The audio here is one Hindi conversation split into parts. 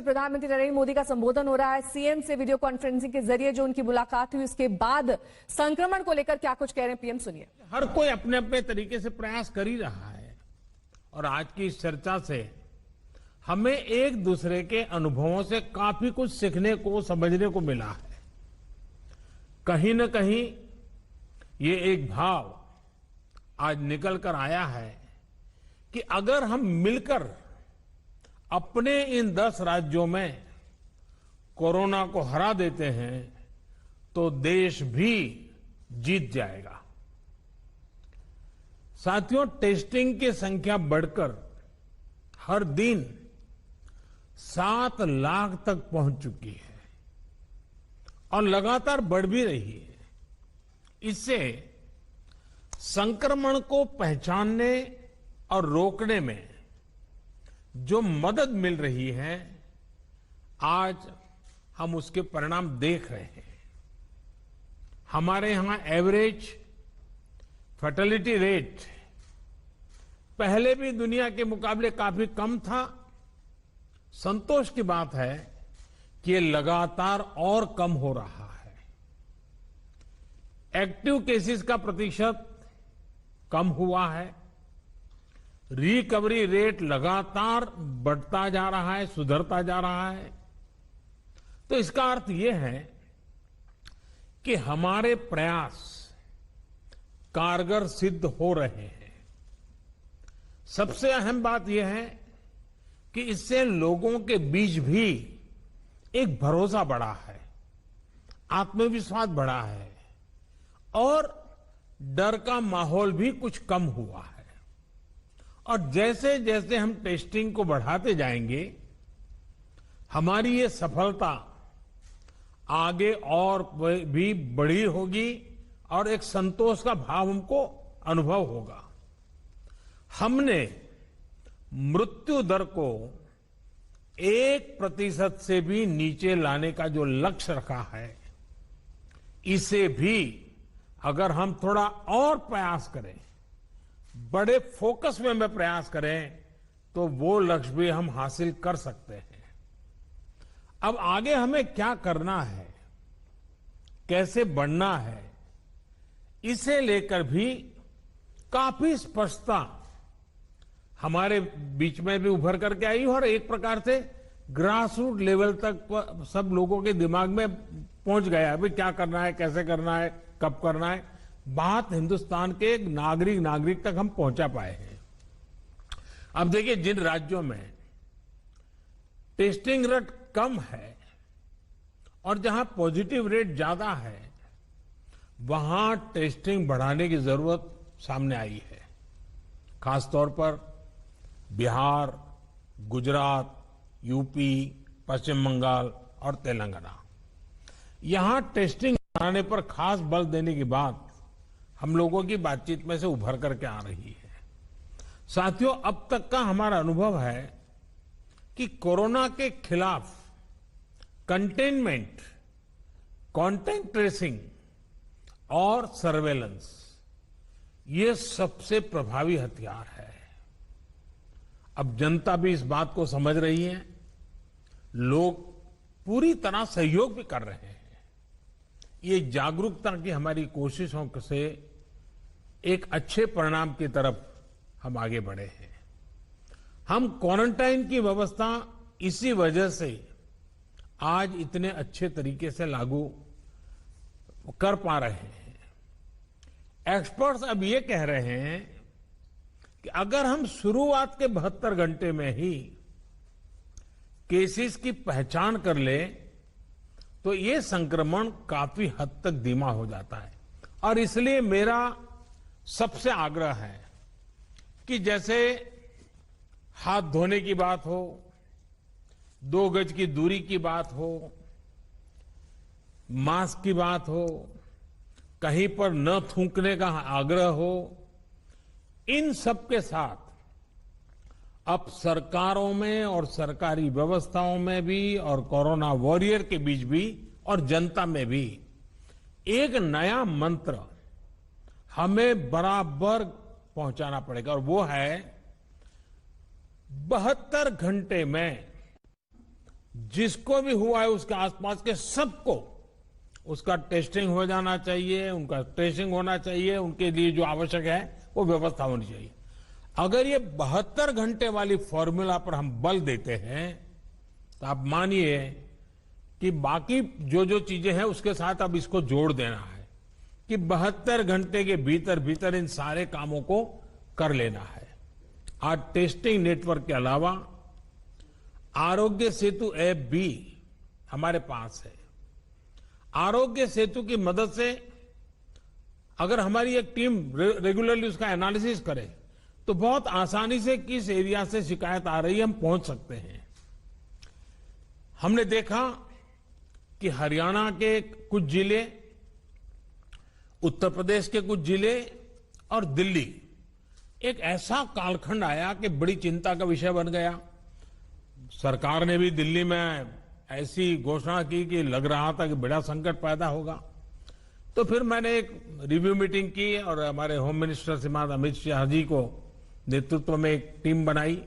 प्रधानमंत्री नरेंद्र मोदी का संबोधन हो रहा है। सीएम से वीडियो कॉन्फ्रेंसिंग के जरिए जो उनकी मुलाकात हुई, उसके बाद संक्रमण को लेकर क्या कुछ कह रहे हैं पीएम, सुनिए। हर कोई अपने अपने तरीके से प्रयास कर ही रहा है और आज की इस चर्चा से हमें एक दूसरे के अनुभवों से काफी कुछ सीखने को, समझने को मिला है। कहीं न कहीं ये एक भाव आज निकल कर आया है कि अगर हम मिलकर अपने इन 10 राज्यों में कोरोना को हरा देते हैं तो देश भी जीत जाएगा। साथियों, टेस्टिंग की संख्या बढ़कर हर दिन 7 लाख तक पहुंच चुकी है और लगातार बढ़ भी रही है। इससे संक्रमण को पहचानने और रोकने में जो मदद मिल रही है, आज हम उसके परिणाम देख रहे हैं। हमारे यहां एवरेज फर्टिलिटी रेट पहले भी दुनिया के मुकाबले काफी कम था। संतोष की बात है कि ये लगातार और कम हो रहा है। एक्टिव केसेस का प्रतिशत कम हुआ है। रिकवरी रेट लगातार बढ़ता जा रहा है, सुधरता जा रहा है। तो इसका अर्थ यह है कि हमारे प्रयास कारगर सिद्ध हो रहे हैं। सबसे अहम बात यह है कि इससे लोगों के बीच भी एक भरोसा बढ़ा है, आत्मविश्वास बढ़ा है और डर का माहौल भी कुछ कम हुआ है। और जैसे जैसे हम टेस्टिंग को बढ़ाते जाएंगे, हमारी ये सफलता आगे और भी बड़ी होगी और एक संतोष का भाव हमको अनुभव होगा। हमने मृत्यु दर को 1% से भी नीचे लाने का जो लक्ष्य रखा है, इसे भी अगर हम थोड़ा और प्रयास करें, बड़े फोकस में प्रयास करें, तो वो लक्ष्य भी हम हासिल कर सकते हैं। अब आगे हमें क्या करना है, कैसे बढ़ना है, इसे लेकर भी काफी स्पष्टता हमारे बीच में भी उभर करके आई और एक प्रकार से ग्रास रूट लेवल तक सब लोगों के दिमाग में पहुंच गया। अभी क्या करना है, कैसे करना है, कब करना है, बात हिंदुस्तान के नागरिक तक हम पहुंचा पाए हैं। अब देखिए, जिन राज्यों में टेस्टिंग रेट कम है और जहां पॉजिटिव रेट ज्यादा है, वहां टेस्टिंग बढ़ाने की जरूरत सामने आई है। खासतौर पर बिहार, गुजरात, यूपी, पश्चिम बंगाल और तेलंगाना, यहां टेस्टिंग बढ़ाने पर खास बल देने की बात हम लोगों की बातचीत में से उभर करके आ रही है। साथियों, अब तक का हमारा अनुभव है कि कोरोना के खिलाफ कंटेनमेंट, कॉन्टैक्ट ट्रेसिंग और सर्वेलेंस, ये सबसे प्रभावी हथियार है। अब जनता भी इस बात को समझ रही है, लोग पूरी तरह सहयोग भी कर रहे हैं। ये जागरूकता की हमारी कोशिशों से एक अच्छे परिणाम की तरफ हम आगे बढ़े हैं। हम क्वारंटाइन की व्यवस्था इसी वजह से आज इतने अच्छे तरीके से लागू कर पा रहे हैं। एक्सपर्ट्स अब ये कह रहे हैं कि अगर हम शुरुआत के 72 घंटे में ही केसेस की पहचान कर ले तो ये संक्रमण काफी हद तक धीमा हो जाता है। और इसलिए मेरा सबसे आग्रह है कि जैसे हाथ धोने की बात हो, 2 गज की दूरी की बात हो, मास्क की बात हो, कहीं पर न थूकने का आग्रह हो, इन सब के साथ अब सरकारों में और सरकारी व्यवस्थाओं में भी और कोरोना वॉरियर के बीच भी और जनता में भी एक नया मंत्र हमें बराबर पहुंचाना पड़ेगा और वो है 72 घंटे में जिसको भी हुआ है उसके आसपास के सबको उसका टेस्टिंग हो जाना चाहिए, उनका ट्रेसिंग होना चाहिए, उनके लिए जो आवश्यक है वो व्यवस्था होनी चाहिए। अगर ये 72 घंटे वाली फॉर्मूला पर हम बल देते हैं तो आप मानिए कि बाकी जो जो चीजें हैं उसके साथ अब इसको जोड़ देना है कि 72 घंटे के भीतर भीतर इन सारे कामों को कर लेना है। आज टेस्टिंग नेटवर्क के अलावा आरोग्य सेतु ऐप भी हमारे पास है। आरोग्य सेतु की मदद से अगर हमारी एक टीम रेगुलरली उसका एनालिसिस करे तो बहुत आसानी से किस एरिया से शिकायत आ रही है हम पहुंच सकते हैं। हमने देखा कि हरियाणा के कुछ जिले, उत्तर प्रदेश के कुछ जिले और दिल्ली एक ऐसा कालखंड आया कि बड़ी चिंता का विषय बन गया। सरकार ने भी दिल्ली में ऐसी घोषणा की कि लग रहा था कि बड़ा संकट पैदा होगा। तो फिर मैंने एक रिव्यू मीटिंग की और हमारे होम मिनिस्टर श्रीमान अमित शाह जी को नेतृत्व में एक टीम बनाई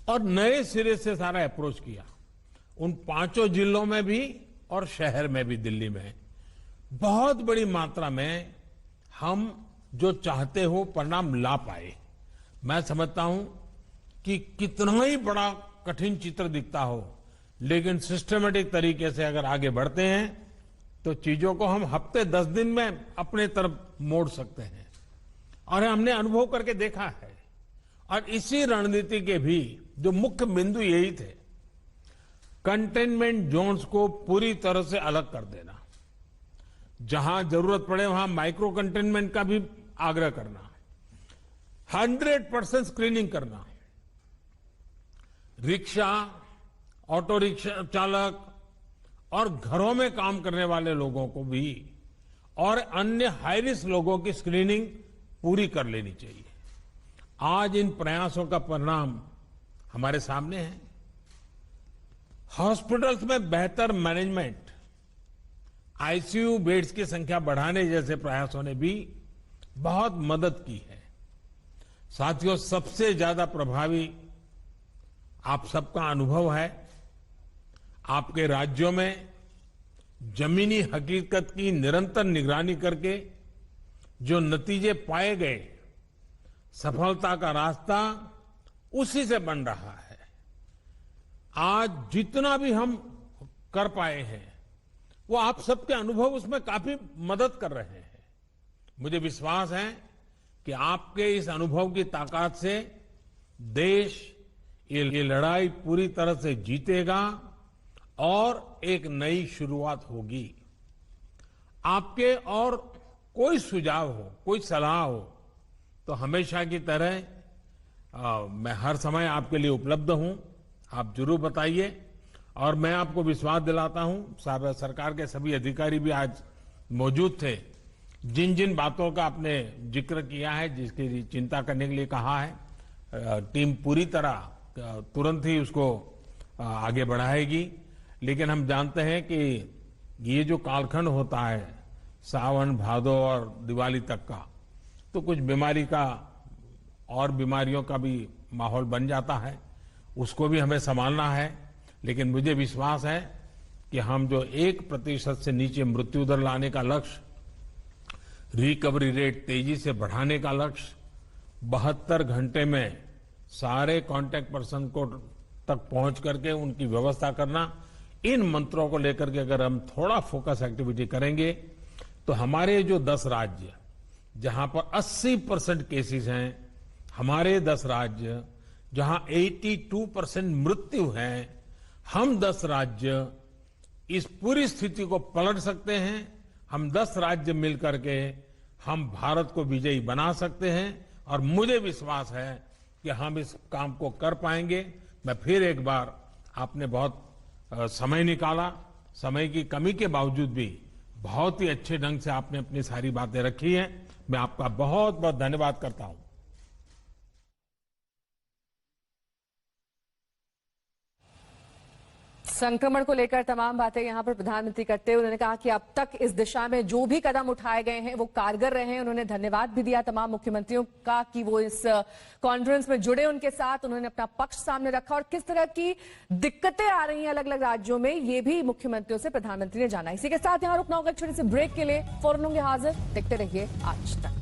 और नए सिरे से सारा अप्रोच किया। उन 5 जिलों में भी और शहर में भी, दिल्ली में बहुत बड़ी मात्रा में हम जो चाहते हो परिणाम ला पाए। मैं समझता हूं कि कितना ही बड़ा कठिन चित्र दिखता हो, लेकिन सिस्टमेटिक तरीके से अगर आगे बढ़ते हैं तो चीजों को हम हफ्ते 10 दिन में अपने तरफ मोड़ सकते हैं। और हमने अनुभव करके देखा है। और इसी रणनीति के भी जो मुख्य बिंदु यही थे, कंटेनमेंट जोन्स को पूरी तरह से अलग कर देना, जहां जरूरत पड़े वहां माइक्रो कंटेनमेंट का भी आग्रह करना, 100% स्क्रीनिंग करना, रिक्शा, ऑटो रिक्शा चालक और घरों में काम करने वाले लोगों को भी और अन्य हाई रिस्क लोगों की स्क्रीनिंग पूरी कर लेनी चाहिए। आज इन प्रयासों का परिणाम हमारे सामने है। हॉस्पिटल्स में बेहतर मैनेजमेंट, आईसीयू बेड्स की संख्या बढ़ाने जैसे प्रयासों ने भी बहुत मदद की है। साथियों, सबसे ज्यादा प्रभावी आप सबका अनुभव है। आपके राज्यों में जमीनी हकीकत की निरंतर निगरानी करके जो नतीजे पाए गए, सफलता का रास्ता उसी से बन रहा है। आज जितना भी हम कर पाए हैं वो आप सबके अनुभव उसमें काफी मदद कर रहे हैं। मुझे विश्वास है कि आपके इस अनुभव की ताकत से देश ये लड़ाई पूरी तरह से जीतेगा और एक नई शुरुआत होगी। आपके और कोई सुझाव हो, कोई सलाह हो तो हमेशा की तरह मैं हर समय आपके लिए उपलब्ध हूं। आप जरूर बताइए। और मैं आपको विश्वास दिलाता हूं, सरकार के सभी अधिकारी भी आज मौजूद थे। जिन जिन बातों का आपने जिक्र किया है, जिसकी चिंता करने के लिए कहा है, टीम पूरी तरह तुरंत ही उसको आगे बढ़ाएगी। लेकिन हम जानते हैं कि ये जो कालखंड होता है सावन, भादो और दिवाली तक का, तो कुछ बीमारी का और बीमारियों का भी माहौल बन जाता है, उसको भी हमें संभालना है। लेकिन मुझे विश्वास है कि हम जो 1% से नीचे मृत्यु दर लाने का लक्ष्य, रिकवरी रेट तेजी से बढ़ाने का लक्ष्य, 72 घंटे में सारे कांटेक्ट पर्सन को तक पहुंच करके उनकी व्यवस्था करना, इन मंत्रों को लेकर के अगर हम थोड़ा फोकस एक्टिविटी करेंगे तो हमारे जो 10 राज्य जहां पर 80% केसेस हैं, हमारे 10 राज्य जहां 82% मृत्यु है, हम 10 राज्य इस पूरी स्थिति को पलट सकते हैं। हम 10 राज्य मिलकर के हम भारत को विजयी बना सकते हैं और मुझे विश्वास है कि हम इस काम को कर पाएंगे। मैं फिर एक बार, आपने बहुत समय निकाला, समय की कमी के बावजूद भी बहुत ही अच्छे ढंग से आपने अपनी सारी बातें रखी हैं। मैं आपका बहुत बहुत धन्यवाद करता हूं। संक्रमण को लेकर तमाम बातें यहां पर प्रधानमंत्री करते हुए उन्होंने कहा कि अब तक इस दिशा में जो भी कदम उठाए गए हैं वो कारगर रहे हैं। उन्होंने धन्यवाद भी दिया तमाम मुख्यमंत्रियों का कि वो इस कॉन्फ्रेंस में जुड़े, उनके साथ उन्होंने अपना पक्ष सामने रखा और किस तरह की दिक्कतें आ रही हैं अलग अलग राज्यों में ये भी मुख्यमंत्रियों से प्रधानमंत्री ने जाना। इसी के साथ यहां रुकना होगा छोटे से ब्रेक के लिए, फौरन होंगे हाजिर, देखते रहिए आज तक।